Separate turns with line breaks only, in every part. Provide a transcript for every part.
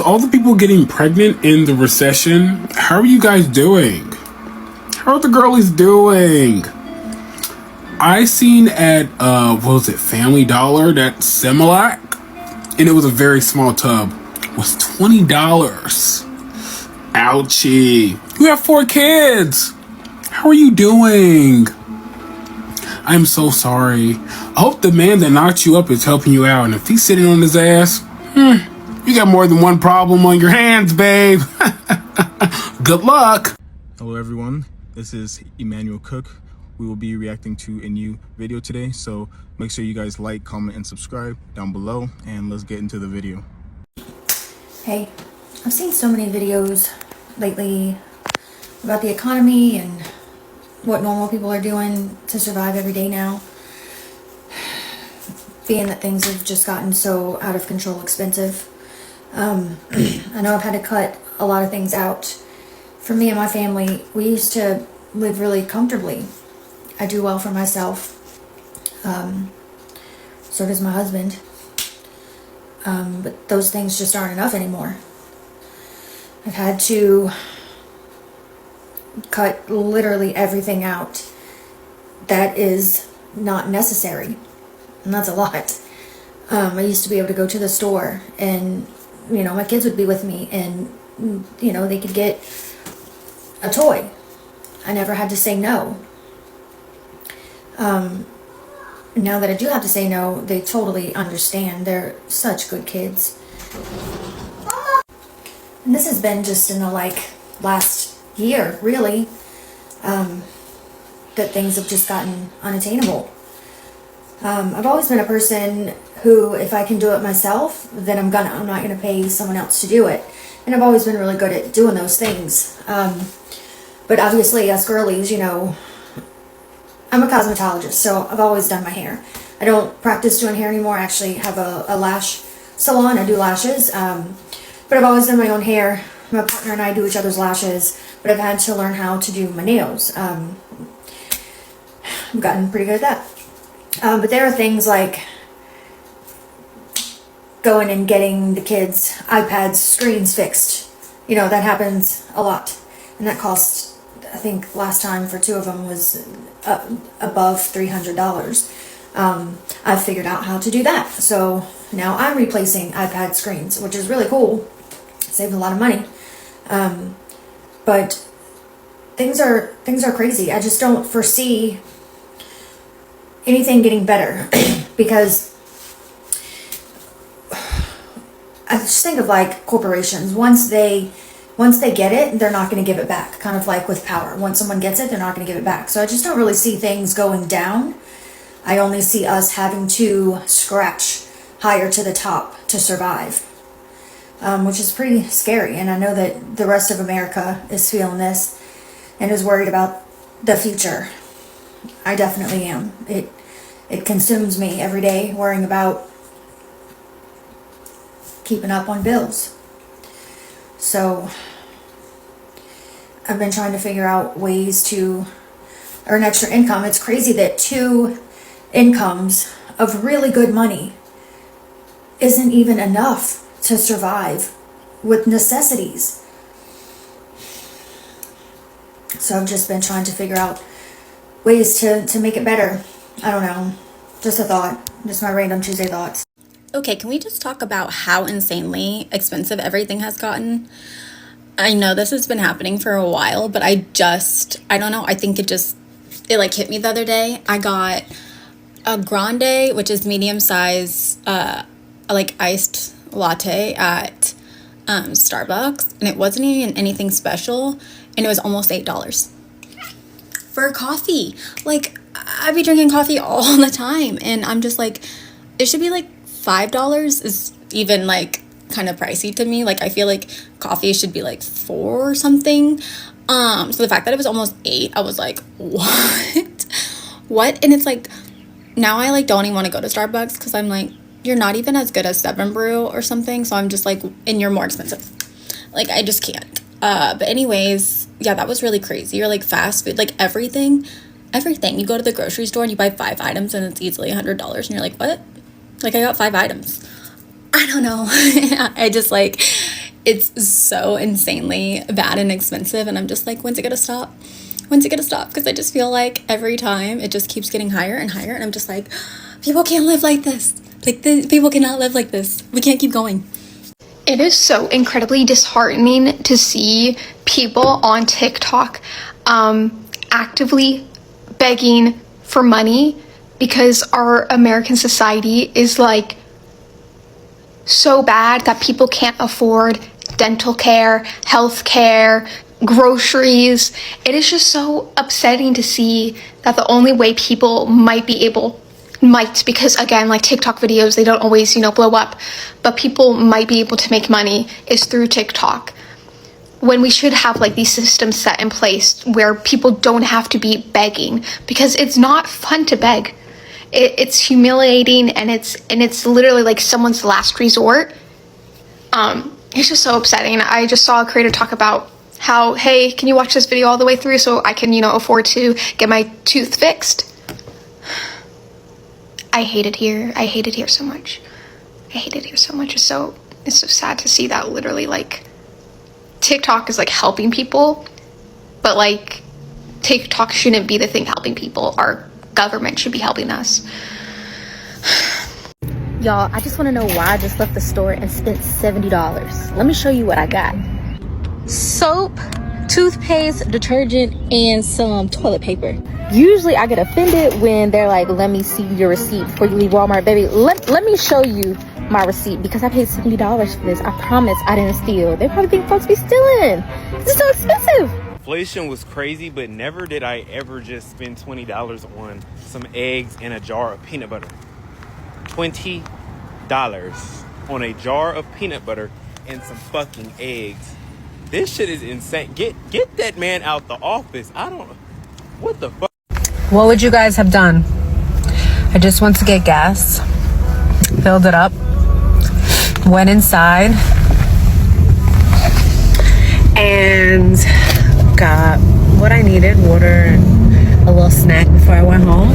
To all the people getting pregnant in the recession, how are you guys doing? How are the girlies doing? I seen at, what was it, Family Dollar, that Similac, and it was a very small tub, was $20. Ouchie. You have 4 kids. How are you doing? I'm so sorry. I hope the man that knocked you up is helping you out, and if he's sitting on his ass, you got more than one problem on your hands, babe. Good luck.
Hello everyone, this is Emmanuel Cook. We will be reacting to a new video today, so make sure you guys like, comment, and subscribe down below, and let's get into the video.
Hey, I've seen so many videos lately about the economy and what normal people are doing to survive every day now. Being that things have just gotten so out of control expensive. I know I've had to cut a lot of things out. For me and my family, we used to live really comfortably. I do well for myself. So does my husband. But those things just aren't enough anymore. I've had to cut literally everything out that is not necessary. And that's a lot. I used to be able to go to the store and, my kids would be with me and, they could get a toy. I never had to say no. Now that I do have to say no, they totally understand. They're such good kids. And this has been just in the last year, really, that things have just gotten unattainable. I've always been a person who, if I can do it myself, then I'm not gonna pay someone else to do it. And I've always been really good at doing those things. But obviously, us girlies, I'm a cosmetologist, so I've always done my hair. I don't practice doing hair anymore. I actually have a lash salon. I do lashes. But I've always done my own hair. My partner and I do each other's lashes, but I've had to learn how to do my nails. I've gotten pretty good at that. But there are things like going and getting the kids' iPads screens fixed. That happens a lot. And that costs, I think last time for 2 of them was above $300. I've figured out how to do that. So now I'm replacing iPad screens, which is really cool. Saved a lot of money. But things are crazy. I just don't foresee anything getting better because I just think of corporations. Once they get it, they're not going to give it back. Kind of like with power. Once someone gets it, they're not going to give it back. So I just don't really see things going down. I only see us having to scratch higher to the top to survive, which is pretty scary. And I know that the rest of America is feeling this and is worried about the future. I definitely am. It consumes me every day, worrying about keeping up on bills. So I've been trying to figure out ways to earn extra income. It's crazy that 2 incomes of really good money isn't even enough to survive with necessities. So I've just been trying to figure out ways to make it better. I don't know. Just a thought. Just my random Tuesday thoughts.
Okay, can we just talk about how insanely expensive everything has gotten? I know this has been happening for a while, but I don't know, I think it hit me the other day. I got a grande, which is medium size, iced latte at Starbucks, and it wasn't even anything special, and it was almost $8 for coffee. I'd be drinking coffee all the time, and I'm just it should be $5 is even kind of pricey to me. I feel like coffee should be 4 or something. So the fact that it was almost 8, I was like, what? And it's now I don't even want to go to Starbucks because I'm you're not even as good as 7 Brew or something. So I'm just and you're more expensive. I just can't. But anyways, yeah, that was really crazy. You're fast food, everything. You go to the grocery store and you buy 5 items and it's easily $100 and you're what? I got 5 items. I don't know. I just It's so insanely bad and expensive, and I'm just like, when's it gonna stop? When's it gonna stop? Because I just feel like every time it just keeps getting higher and higher, and I'm just like, people can't live like this. Like, people cannot live like this. We can't keep going.
It is so incredibly disheartening to see people on TikTok actively begging for money because our American society is like so bad that people can't afford dental care, health care, groceries. It is just so upsetting to see that the only way people might, because again, like TikTok videos, they don't always, blow up, but people might be able to make money is through TikTok. When we should have like these systems set in place where people don't have to be begging, because it's not fun to beg. It's humiliating, and it's literally like someone's last resort. It's just so upsetting. I just saw a creator talk about how, hey, can you watch this video all the way through so I can, afford to get my tooth fixed? I hate it here. I hate it here so much. I hate it here so much. It's so sad to see that literally like TikTok is like helping people, but like TikTok shouldn't be the thing helping people. Our government should be helping us.
Y'all, I just want to know why I just left the store and spent $70. Let me show you what I got. Soap, toothpaste, detergent, and some toilet paper. Usually I get offended when they're like, let me see your receipt before you leave Walmart. Baby, let me show you my receipt because I paid $70 for this. I promise I didn't steal. They probably think folks be stealing. This is so expensive.
Inflation was crazy, but never did I ever just spend $20 on some eggs and a jar of peanut butter. $20 on a jar of peanut butter and some fucking eggs. This shit is insane. Get that man out the office. What the fuck?
What would you guys have done? I just went to get gas, filled it up, went inside, and got what I needed, water and a little snack before I went home,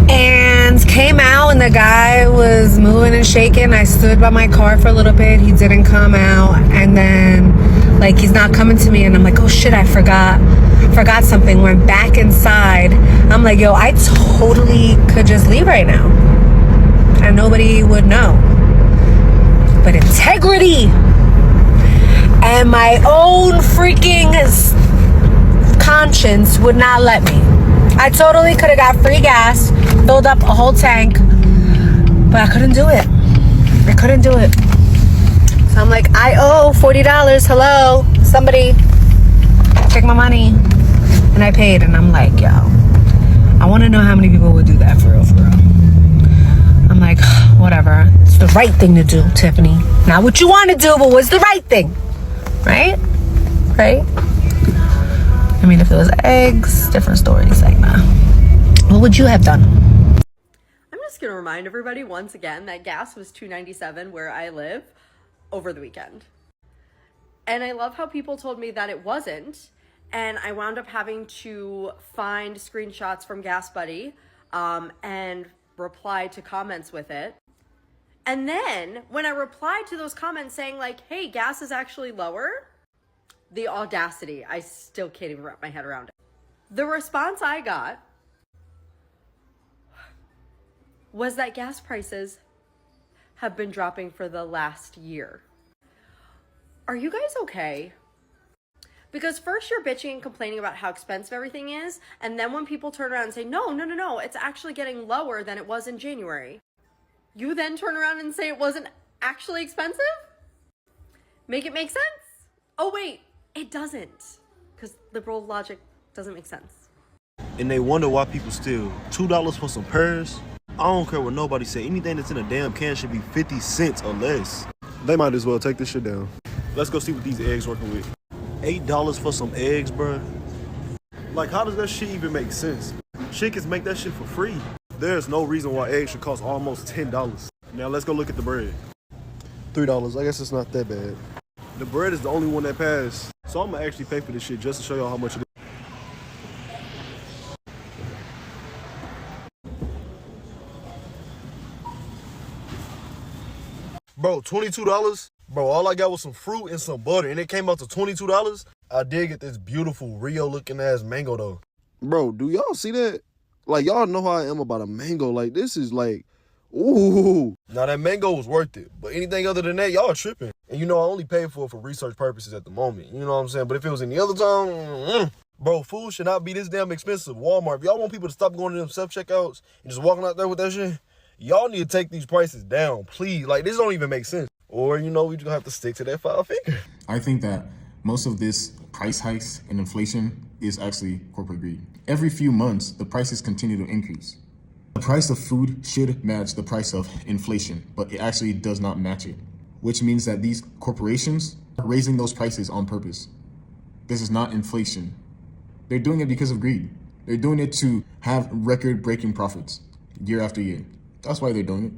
and came out and the guy was moving and shaking. I stood by my car for a little bit. He didn't come out, and then like he's not coming to me, and I'm like, oh shit, I forgot something. Went back inside. I'm like, yo, I totally could just leave right now and nobody would know, but integrity and my own freaking conscience would not let me. I totally could have got free gas, filled up a whole tank, but I couldn't do it. So I'm like, I owe $40. Hello, somebody check my money. And I paid, and I'm like, yo, I want to know how many people would do that for real. I'm like, whatever. It's the right thing to do, Tiffany. Not what you want to do, but what's the right thing? Right? I mean, if it was eggs, different stories. Like, nah. What would you have done?
I'm just going to remind everybody once again that gas was $2.97 where I live over the weekend. And I love how people told me that it wasn't. And I wound up having to find screenshots from Gas Buddy and reply to comments with it. And then when I replied to those comments saying like, hey, gas is actually lower, the audacity, I still can't even wrap my head around it. The response I got was that gas prices have been dropping for the last year. Are you guys okay? Because first you're bitching and complaining about how expensive everything is, and then when people turn around and say, no, it's actually getting lower than it was in January, you then turn around and say it wasn't actually expensive? Make it make sense? Oh wait, it doesn't. Because liberal logic doesn't make sense.
And they wonder why people steal $2 for some pears. I don't care what nobody say. Anything that's in a damn can should be 50 cents or less.
They might as well take this shit down. Let's go see what these eggs working with.
$8 for some eggs, bruh.
Like, how does that shit even make sense? Chickens make that shit for free. There's no reason why eggs should cost almost $10. Now let's go look at the bread. $3. I guess it's not that bad. The bread is the only one that passed. So I'm gonna actually pay for this shit just to show y'all how much it is. Bro, $22? Bro, all I got was some fruit and some butter, and it came out to $22. I did get this beautiful Rio looking ass mango though. Bro, do y'all see that? Like, y'all know how I am about a mango. Like, this is like, ooh. Now, that mango was worth it. But anything other than that, y'all tripping. And you know, I only paid for it for research purposes at the moment. You know what I'm saying? But if it was any other time, bro, food should not be this damn expensive. Walmart, if y'all want people to stop going to them self-checkouts and just walking out there with that shit, y'all need to take these prices down, please. Like, this don't even make sense. Or, you know, we just gonna have to stick to that 5 figure.
I think that most of this price hikes and inflation is actually corporate greed. Every few months, the prices continue to increase. The price of food should match the price of inflation, but it actually does not match it, which means that these corporations are raising those prices on purpose. This is not inflation. They're doing it because of greed. They're doing it to have record-breaking profits year after year. That's why they're doing it.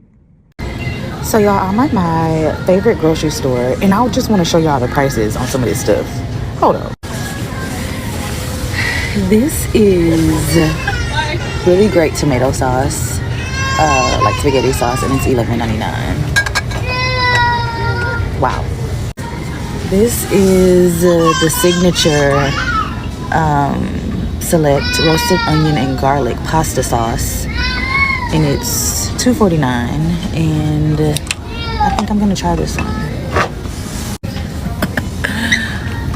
So y'all, I'm at my favorite grocery store, and I just want to show y'all the prices on some of this stuff. Hold on. This is really great tomato sauce, like spaghetti sauce, and it's $11.99. Wow. This is the signature select roasted onion and garlic pasta sauce, and it's $2.49. And I think I'm gonna try this one.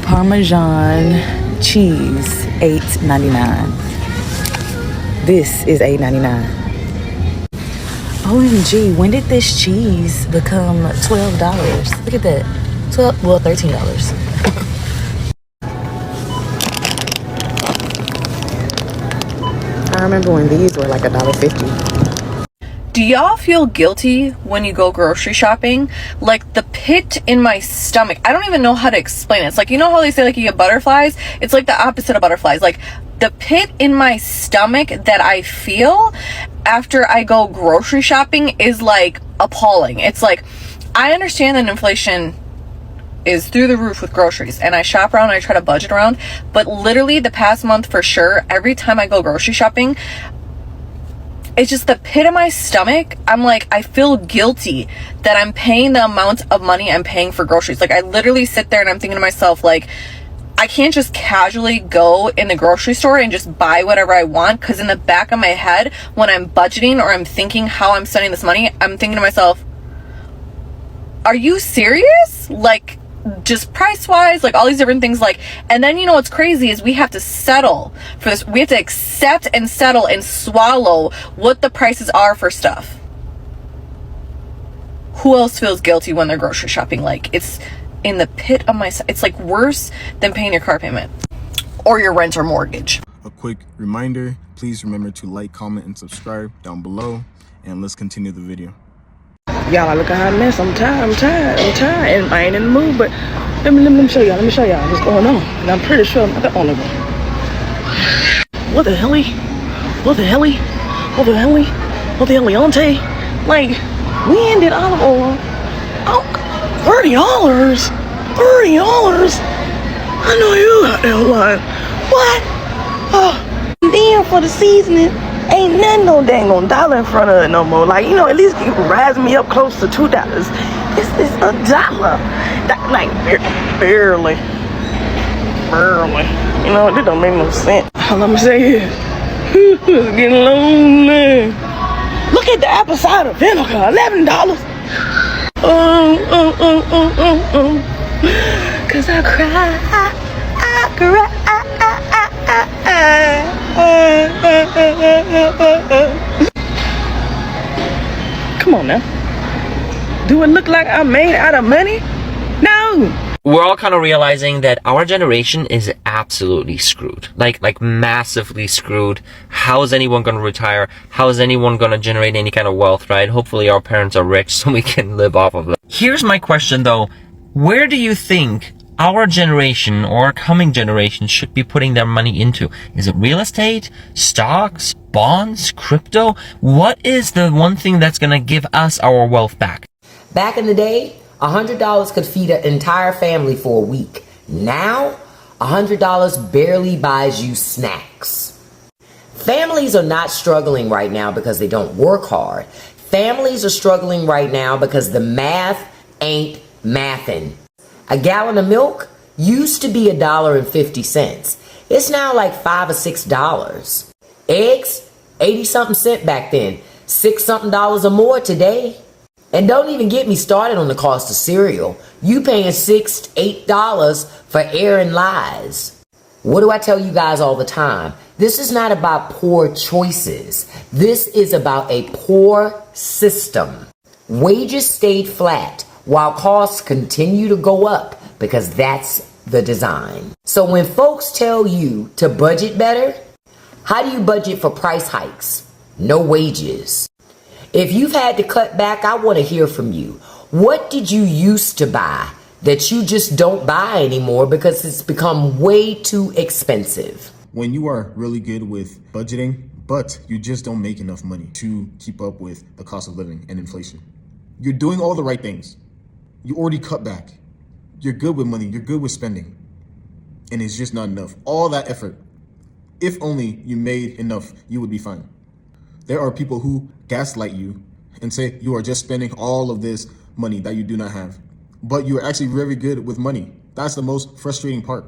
Parmesan cheese, $8.99. This is $8.99. OMG, when did this cheese become $12? Look at that. $13. I remember when these were like $1.50.
Do y'all feel guilty when you go grocery shopping? Like, the pit in my stomach, I don't even know how to explain it. It's like, you know how they say like you get butterflies? It's like the opposite of butterflies. Like, the pit in my stomach that I feel after I go grocery shopping is like appalling. It's like, I understand that inflation is through the roof with groceries, and I shop around and I try to budget around, but literally the past month for sure, every time I go grocery shopping, it's just the pit of my stomach. I'm like, I feel guilty that I'm paying the amount of money I'm paying for groceries. Like, I literally sit there and I'm thinking to myself, like, I can't just casually go in the grocery store and just buy whatever I want, because in the back of my head, when I'm budgeting or I'm thinking how I'm spending this money, I'm thinking to myself, are you serious? Like, just price-wise, like all these different things, like, and then you know what's crazy is we have to settle for this. We have to accept and settle and swallow what the prices are for stuff. Who else feels guilty when they're grocery shopping? Like, it's in the pit of my, it's like worse than paying your car payment or your rent or mortgage.
A quick reminder, please remember to like, comment, and subscribe down below, and let's continue the video.
Y'all, I look at hot mess. I'm tired, and I ain't in the mood, but let me show y'all, what's going on. And I'm pretty sure I'm not the only one. What the hell? Auntie? Like, we ended olive oil. Oh, $30? I know you out there lying. What? Oh, then for the seasoning, ain't nothing no dang on dollar in front of it no more. Like, you know, at least you can rise me up close to $2. It's $1. That, like, barely. You know, this don't make no sense. All I'm saying is, it's getting lonely. Look at the apple cider vinegar, $11. Cause I cry. Come on now. Do it look like I'm made out of money? No.
We're all kind of realizing that our generation is absolutely screwed. Like massively screwed. How is anyone going to retire? How is anyone going to generate any kind of wealth, right? Hopefully our parents are rich so we can live off of them. Here's my question though. Where do you think our generation or coming generation should be putting their money into? Is it real estate, stocks, bonds, crypto? What is the one thing that's going to give us our wealth back?
Back in the day, $100 could feed an entire family for a week. Now, $100 barely buys you snacks. Families are not struggling right now because they don't work hard. Families are struggling right now because the math ain't Mathin'. A gallon of milk used to be $1.50. It's now like $5 or $6. Eggs, 80-something cent back then. $6-something or more today. And don't even get me started on the cost of cereal. You paying $6 to $8 for airing lies. What do I tell you guys all the time? This is not about poor choices. This is about a poor system. Wages stayed flat while costs continue to go up because that's the design. So when folks tell you to budget better, how do you budget for price hikes? No wages. If you've had to cut back, I want to hear from you. What did you used to buy that you just don't buy anymore because it's become way too expensive?
When you are really good with budgeting, but you just don't make enough money to keep up with the cost of living and inflation, you're doing all the right things. You already cut back. You're good with money. You're good with spending. And it's just not enough. All that effort, if only you made enough, you would be fine. There are people who gaslight you and say you are just spending all of this money that you do not have. But you're actually very good with money. That's the most frustrating part.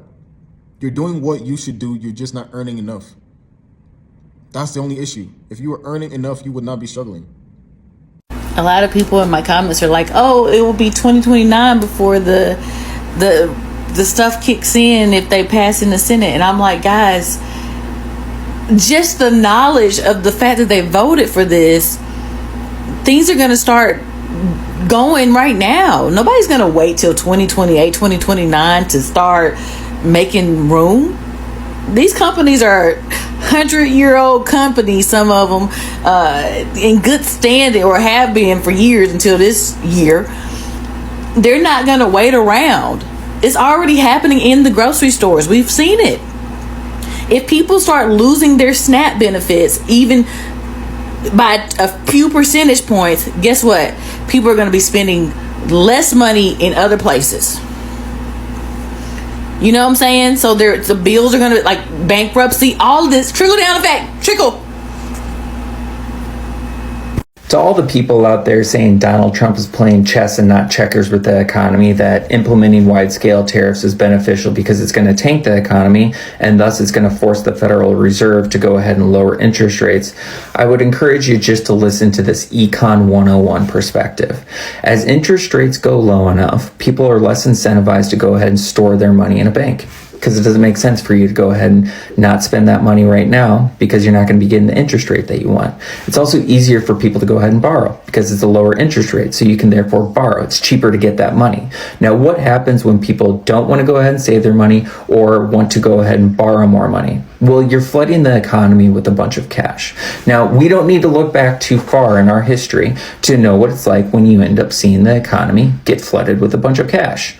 You're doing what you should do. You're just not earning enough. That's the only issue. If you were earning enough, you would not be struggling.
A lot of people in my comments are like, oh, it will be 2029 before the stuff kicks in if they pass in the Senate. And I'm like, guys, just the knowledge of the fact that they voted for this, things are going to start going right now. Nobody's going to wait till 2028, 2029 to start making room. These companies are 100-year-old companies, some of them in good standing or have been for years until this year. They're not going to wait around. It's already happening in the grocery stores. We've seen it. If people start losing their SNAP benefits, even by a few percentage points, guess what? People are going to be spending less money in other places. You know what I'm saying? So the bills are going to, like bankruptcy, all of this, trickle down effect, trickle.
To all the people out there saying Donald Trump is playing chess and not checkers with the economy, that implementing wide-scale tariffs is beneficial because it's going to tank the economy and thus it's going to force the Federal Reserve to go ahead and lower interest rates, I would encourage you just to listen to this Econ 101 perspective. As interest rates go low enough, people are less incentivized to go ahead and store their money in a bank, because it doesn't make sense for you to go ahead and not spend that money right now because you're not going to be getting the interest rate that you want. It's also easier for people to go ahead and borrow because it's a lower interest rate, so you can therefore borrow. It's cheaper to get that money. Now, what happens when people don't want to go ahead and save their money or want to go ahead and borrow more money? Well, you're flooding the economy with a bunch of cash. Now, we don't need to look back too far in our history to know what it's like when you end up seeing the economy get flooded with a bunch of cash.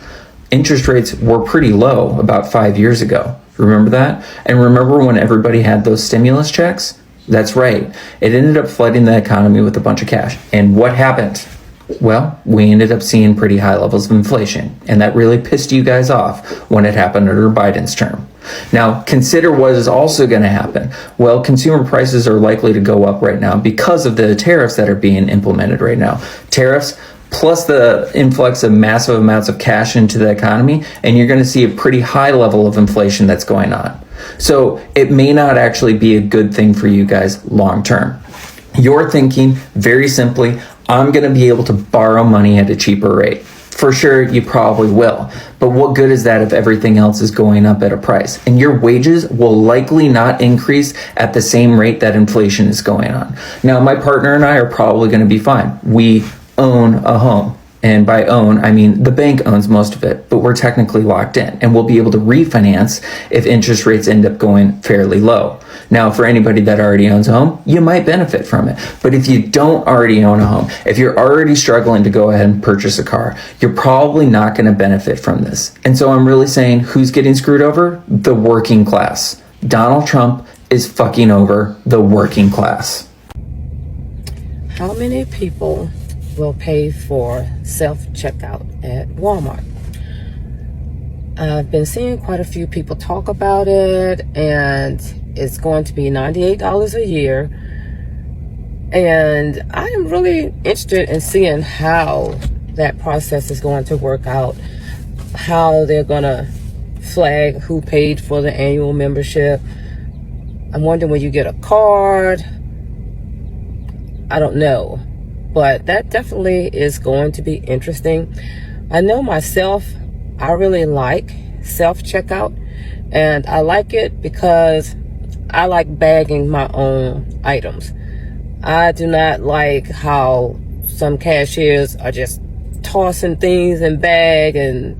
Interest rates were pretty low about 5 years ago. Remember that? And remember when everybody had those stimulus checks? That's right. It ended up flooding the economy with a bunch of cash. And what happened? Well, we ended up seeing pretty high levels of inflation. And that really pissed you guys off when it happened under Biden's term. Now, consider what is also going to happen. Well, consumer prices are likely to go up right now because of the tariffs that are being implemented right now. Tariffs plus the influx of massive amounts of cash into the economy, and you're going to see a pretty high level of inflation that's going on. So it may not actually be a good thing for you guys long term. You're thinking very simply, I'm going to be able to borrow money at a cheaper rate. For sure, you probably will. But what good is that if everything else is going up at a price? And your wages will likely not increase at the same rate that inflation is going on. Now, my partner and I are probably going to be fine. We own a home. And by own, I mean the bank owns most of it, but we're technically locked in and we'll be able to refinance if interest rates end up going fairly low. Now, for anybody that already owns a home, you might benefit from it. But if you don't already own a home, if you're already struggling to go ahead and purchase a car, you're probably not going to benefit from this. And so I'm really saying, who's getting screwed over? The working class. Donald Trump is fucking over the working class.
How many people will pay for self-checkout at Walmart? I've been seeing quite a few people talk about it, and it's going to be $98 a year. And I am really interested in seeing how
that process is going to work out, how they're going to flag who paid for the annual membership. I'm wondering when you get a card. I don't know, but that definitely is going to be interesting. I know myself, I really like self-checkout, and I like it because I like bagging my own items. I do not like how some cashiers are just tossing things in bag and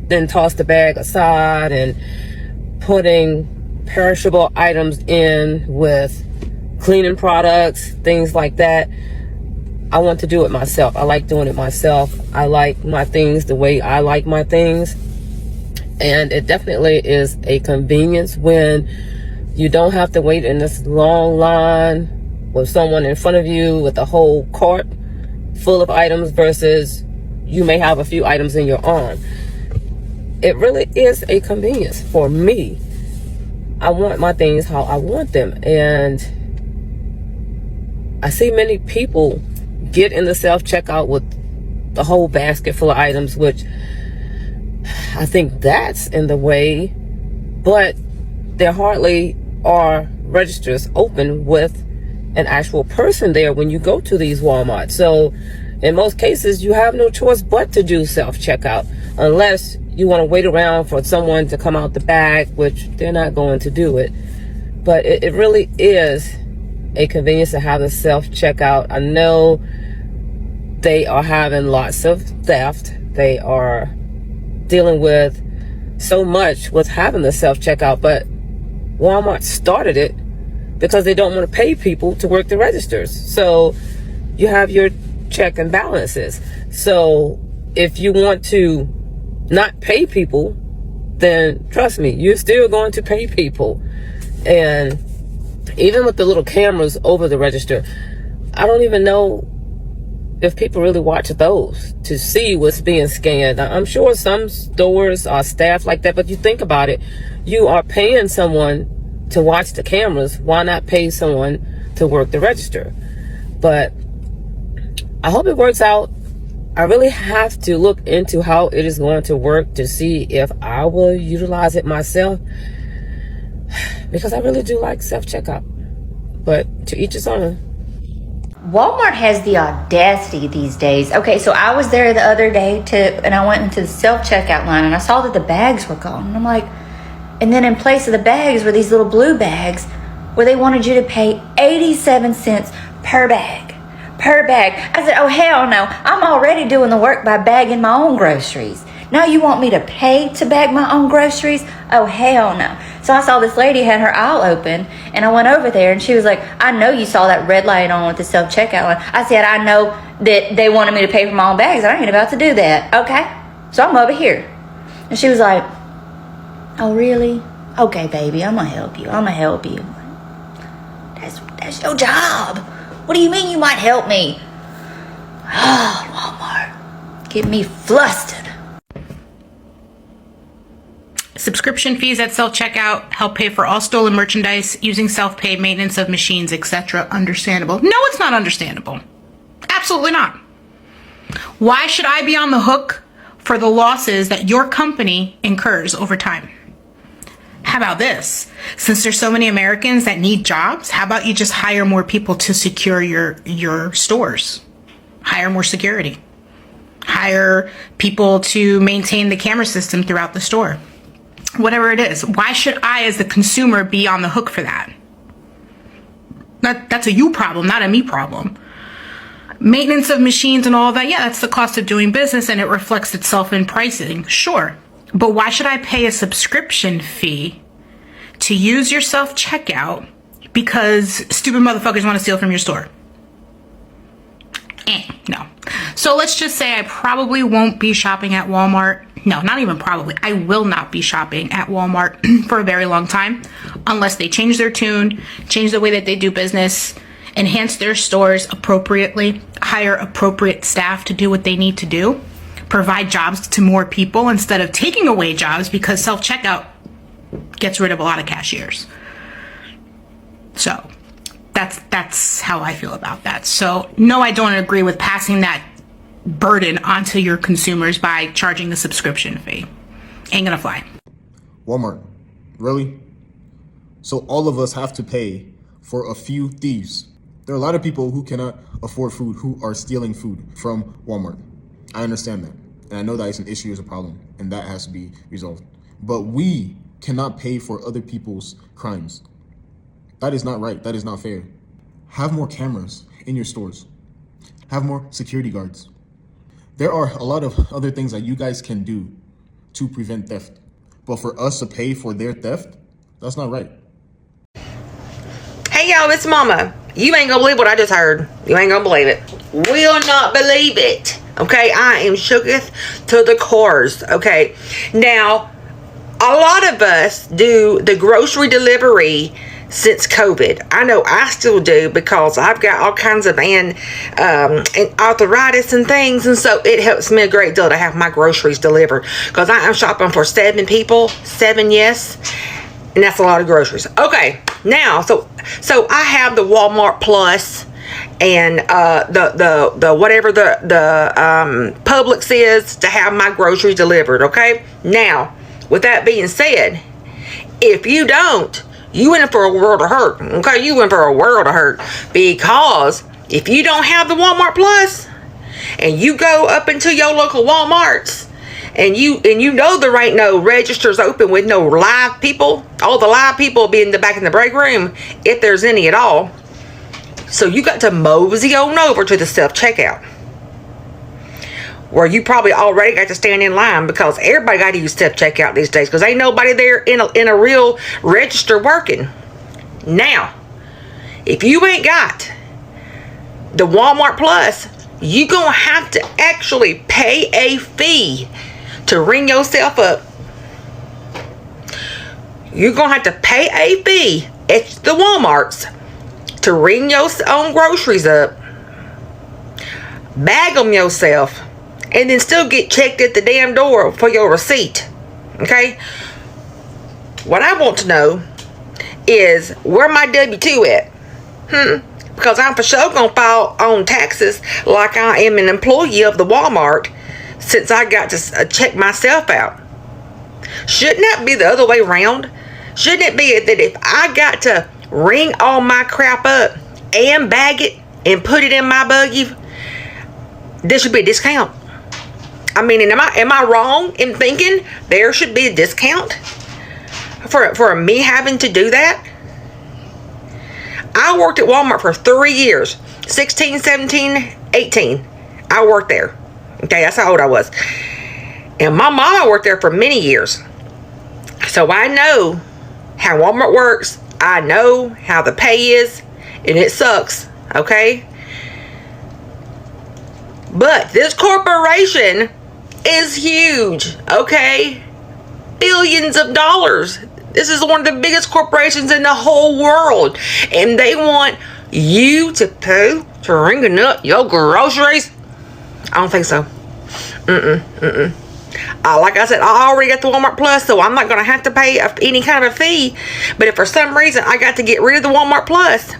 then toss the bag aside and putting perishable items in with cleaning products, things like that. I want to do it myself. I like doing it myself. I like my things the way I like my things. And it definitely is a convenience when you don't have to wait in this long line with someone in front of you with a whole cart full of items versus you may have a few items in your arm. It really is a convenience for me. I want my things how I want them. And I see many people get in the self-checkout with the whole basket full of items, which I think that's in the way, but there hardly are registers open with an actual person there when you go to these Walmart. So in most cases, you have no choice but to do self-checkout unless you want to wait around for someone to come out the back, which they're not going to do it. But it really is a convenience to have the self-checkout. I know they are having lots of theft. They are dealing with so much with having the self-checkout, but Walmart started it because they don't want to pay people to work the registers. So you have your check and balances. So if you want to not pay people, then trust me, you're still going to pay people. And even with the little cameras over the register, I don't even know if people really watch those to see what's being scanned. I'm sure some stores are staffed like that, but you think about it, you are paying someone to watch the cameras. Why not pay someone to work the register? But I hope it works out. I really have to look into how it is going to work to see if I will utilize it myself, because I really do like self-checkout. But to each his own.
Walmart has the audacity these days. Okay, so I was there the other day and I went into the self-checkout line and I saw that the bags were gone. And I'm like, and then in place of the bags were these little blue bags where they wanted you to pay 87 cents per bag. Per bag. I said, oh hell no, I'm already doing the work by bagging my own groceries. Now you want me to pay to bag my own groceries? Oh hell no. So I saw this lady had her aisle open and I went over there and she was like, I know you saw that red light on with the self-checkout line. I said, I know that they wanted me to pay for my own bags. I ain't about to do that. Okay. So I'm over here. And she was like, oh really? Okay baby, I'm gonna help you. I'm gonna help you. That's your job. What do you mean you might help me? Oh, Walmart. Get me flustered.
Subscription fees at self-checkout help pay for all stolen merchandise using self-pay, maintenance of machines, etc. Understandable. No, it's not understandable. Absolutely not. Why should I be on the hook for the losses that your company incurs over time? How about this? Since there's so many Americans that need jobs, how about you just hire more people to secure your stores? Hire more security. Hire people to maintain the camera system throughout the store. Whatever it is. Why should I as the consumer be on the hook for that? That's a you problem, not a me problem. Maintenance of machines and all that, yeah, that's the cost of doing business and it reflects itself in pricing, sure. But why should I pay a subscription fee to use your self-checkout because stupid motherfuckers want to steal from your store? No. So let's just say I probably won't be shopping at Walmart. No, not even probably. I will not be shopping at Walmart for a very long time unless they change their tune, change the way that they do business, enhance their stores appropriately, hire appropriate staff to do what they need to do, provide jobs to more people instead of taking away jobs, because self-checkout gets rid of a lot of cashiers. So that's how I feel about that. So no, I don't agree with passing that burden onto your consumers by charging the subscription fee. Ain't gonna fly.
Walmart, really? So all of us have to pay for a few thieves. There are a lot of people who cannot afford food who are stealing food from Walmart. I understand that. And I know that it's an issue, is a problem, and that has to be resolved. But we cannot pay for other people's crimes. That is not right. That is not fair. Have more cameras in your stores. Have more security guards. There are a lot of other things that you guys can do to prevent theft. But for us to pay for their theft, that's not right.
Hey y'all, it's Mama. You ain't gonna believe what I just heard. You ain't gonna believe it. Will not believe it. Okay, I am shooketh to the cores. Okay, now a lot of us do the grocery delivery since COVID. I know I still do because I've got all kinds of and arthritis and things, and so it helps me a great deal to have my groceries delivered because I am shopping for 7 people, 7 yes, and that's a lot of groceries. Okay, now so I have the Walmart Plus and the whatever the Publix is to have my groceries delivered. Okay, now with that being said, if you don't, you in for a world of hurt. Okay, you in for a world of hurt because if you don't have the Walmart Plus and you go up into your local Walmarts and you know there ain't no registers open with no live people, all the live people will be in the back in the break room if there's any at all. So you got to mosey on over to the self-checkout, where you probably already got to stand in line because everybody got to use self-checkout these days because ain't nobody there in a real register working. Now, if you ain't got the Walmart Plus, you gonna have to actually pay a fee to ring yourself up. You're gonna have to pay a fee at the Walmarts to ring your own groceries up, bag them yourself, and then still get checked at the damn door for your receipt. Okay? What I want to know is where my W-2 at? Because I'm for sure gonna file on taxes like I am an employee of the Walmart since I got to check myself out. Shouldn't that be the other way around? Shouldn't it be that if I got to ring all my crap up and bag it and put it in my buggy, there should be a discount? I mean, am I wrong in thinking there should be a discount for me having to do that? I worked at Walmart for 3 years, 16, 17, 18. I worked there. Okay, that's how old I was. And my mama worked there for many years. So I know how Walmart works. I know how the pay is, and it sucks, okay? But this corporation is huge, okay? Billions of dollars. This is one of the biggest corporations in the whole world, and they want you to pay to ring up your groceries? I don't think so. Like I said, I already got the Walmart Plus, so I'm not going to have to pay any kind of fee. But if for some reason I got to get rid of the Walmart Plus,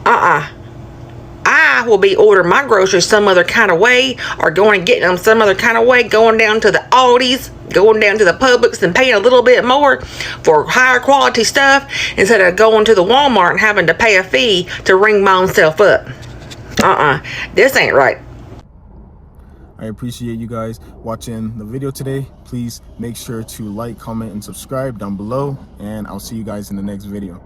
I will be ordering my groceries some other kind of way, or going and getting them some other kind of way, going down to the Aldi's, going down to the Publix and paying a little bit more for higher quality stuff instead of going to the Walmart and having to pay a fee to ring my own self up. This ain't right.
I appreciate you guys watching the video today. Please make sure to like, comment, and subscribe down below, and I'll see you guys in the next video.